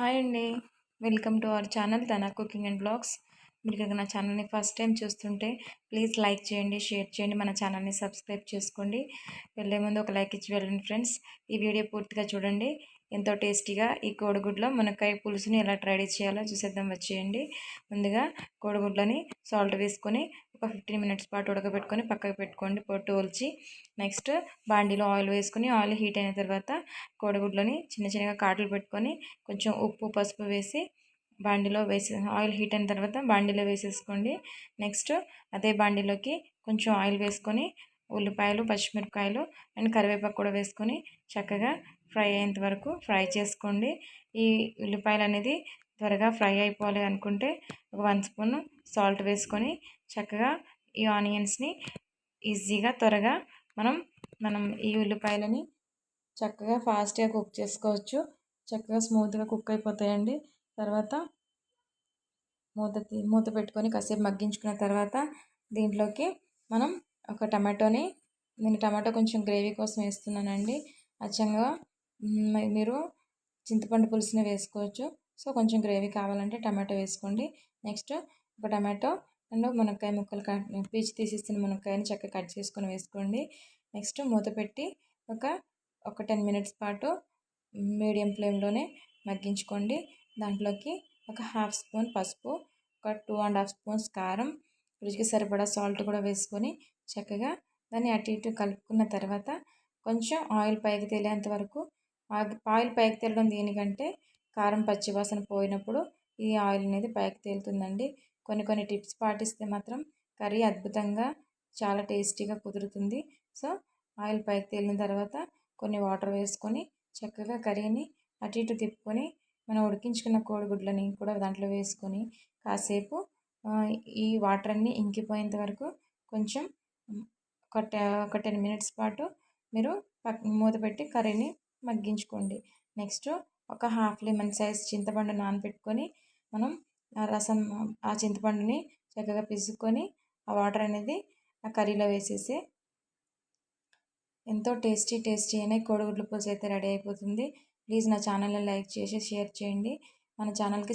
Hi అండి. Welcome to our channel తన cooking and blogs. మీరు కనుక నా ఛానల్ని ఫస్ట్ టైం చూస్తుంటే ప్లీజ్ లైక్ చేయండి, షేర్ చేయండి, మన ఛానల్ని సబ్స్క్రైబ్ చేసుకోండి. వెళ్ళే ముందు ఒక లైక్ ఇచ్చి వెళ్ళండి ఫ్రెండ్స్. ఈ వీడియో పూర్తిగా చూడండి. ఎంతో టేస్టీగా ఈ కోడిగుడ్లో మునక్కాయ పులుసుని ఎలా ట్రై చేయాలో చూసేద్దాం, వచ్చేయండి. ముందుగా కోడిగుడ్లని సాల్ట్ వేసుకొని ఒక 15 మినిట్స్ పాటు ఉడకబెట్టుకొని పక్కకు పెట్టుకోండి, పొట్టు ఒలిచి. నెక్స్ట్ బాండీలో ఆయిల్ వేసుకొని ఆయిల్ హీట్ అయిన తర్వాత కోడిగుడ్లని చిన్న చిన్నగా కాటులు పెట్టుకొని కొంచెం ఉప్పు పసుపు వేసి బాండీలో ఆయిల్ హీట్ అయిన తర్వాత బాండీలో వేసేసుకోండి. నెక్స్ట్ అదే బాండీలోకి కొంచెం ఆయిల్ వేసుకొని ఉల్లిపాయలు, పచ్చిమిరపకాయలు అండ్ కరివేపాకు కూడా వేసుకొని చక్కగా ఫ్రై అయ్యేంత వరకు ఫ్రై చేసుకోండి. ఈ ఉల్లిపాయలు అనేది త్వరగా ఫ్రై అయిపోవాలి అనుకుంటే ఒక 1 స్పూన్ సాల్ట్ వేసుకొని చక్కగా ఈ ఆనియన్స్ని ఈజీగా త్వరగా మనం ఈ ఉల్లిపాయలని చక్కగా ఫాస్ట్గా కుక్ చేసుకోవచ్చు. చక్కగా స్మూత్గా కుక్ అయిపోతాయండి. తర్వాత మూత పెట్టుకొని కాసేపు మగ్గించుకున్న తర్వాత దీంట్లోకి మనం ఒక టమాటోని, నేను టమాటో కొంచెం గ్రేవీ కోసం వేస్తున్నానండి. అచ్చంగా మీరు చింతపండు పులుసుని వేసుకోవచ్చు. సో కొంచెం గ్రేవీ కావాలంటే టమాటో వేసుకోండి. నెక్స్ట్ ఒక టమాటో అండ్ మునక్కాయ ముక్కలు పీచు తీసేసిన మునక్కాయని చక్కగా కట్ చేసుకొని వేసుకోండి. నెక్స్ట్ మూత పెట్టి ఒక 10 మినిట్స్ పాటు మీడియం ఫ్లేమ్లోనే మగ్గించుకోండి. దాంట్లోకి ఒక 1/2 స్పూన్ పసుపు, ఒక 2.5 స్పూన్స్ కారం, రుచికి సరిపడా సాల్ట్ కూడా వేసుకొని చక్కగా దాన్ని అటు ఇటు కలుపుకున్న తర్వాత కొంచెం ఆయిల్ పైకి తేలేంత వరకు, ఆయిల్ పైకి తేలడం దేనికంటే కారం పచ్చివాసన పోయినప్పుడు ఈ ఆయిల్ అనేది పైకి తేలుతుందండి. కొన్ని టిప్స్ పాటిస్తే మాత్రం కర్రీ అద్భుతంగా చాలా టేస్టీగా కుదురుతుంది. సో ఆయిల్ పైకి తేలిన తర్వాత కొన్ని వాటర్ వేసుకొని చక్కగా కర్రీని అటు ఇటు తిప్పుకొని మనం ఉడికించుకున్న కోడిగుడ్లని కూడా దాంట్లో వేసుకొని కాసేపు ఈ వాటర్ అన్నీ ఇంకిపోయేంత వరకు కొంచెం ఒక 10 మినిట్స్ పాటు మీరు మూత పెట్టి కర్రీని మగ్గించుకోండి. నెక్స్ట్ ఒక హాఫ్ లెమన్ సైజ్ చింతపండు నానబెట్టుకొని మనం ఆ చింతపండుని చక్కగా పిసుక్కొని ఆ వాటర్ అనేది ఆ కర్రీలో వేసేసి ఎంతో టేస్టీ అయిన కోడిగుడ్ల పులుసు అయితే రెడీ అయిపోతుంది. ప్లీజ్ నా ఛానల్ని లైక్ చేసి షేర్ చేయండి. మన ఛానల్కి